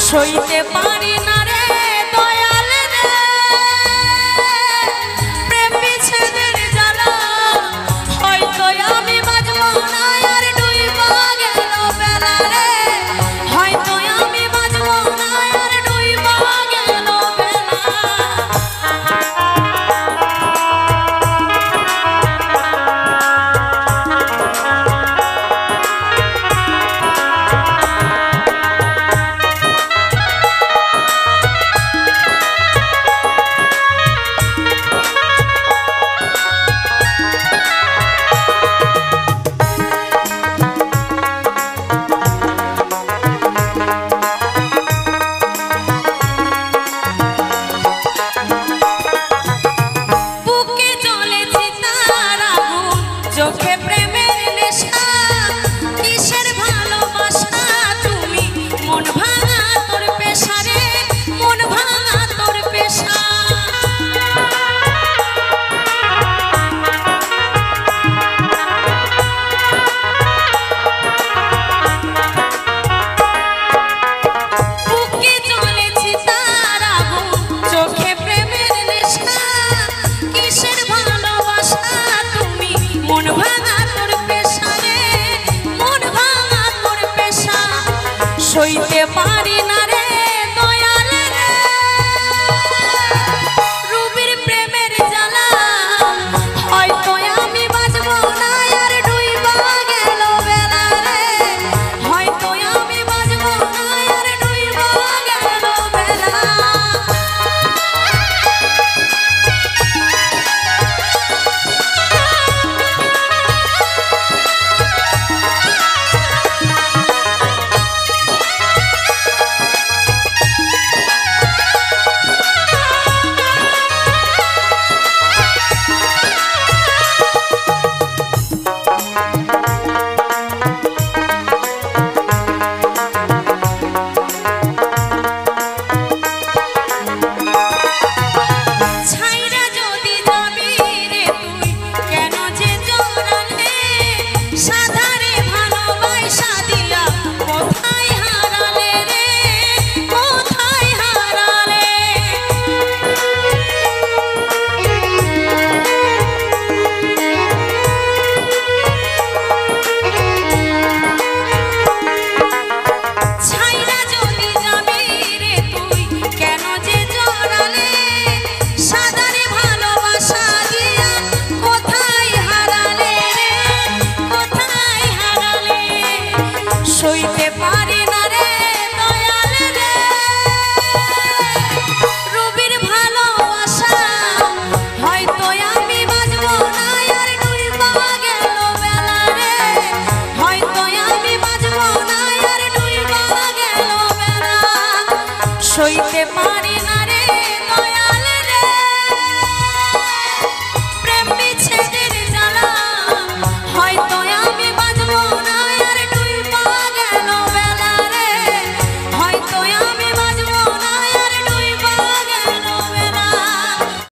সইতে পারি না রে দয়াল রে প্রেম বিচ্ছেদের জ্বালা হয়তো আমি বাঁচব না আর ডুইবা গেল বেলা রে হয়তো আমি বাঁচব না আর ডুইবা গেল বেলা চোখে প্রেমের নেশা কিসের ভালোবাসা তুমি মন ভাঙা তোর পেশা রে মন ভাঙা তোর পেশা বুকে জ্বলেছি তার আগুন চোখে প্রেমের নেশা কিসের ভালোবাসা তুমি মন ভাঙা তোর পেশা রে মন ভাঙা তোর পেশা সইতে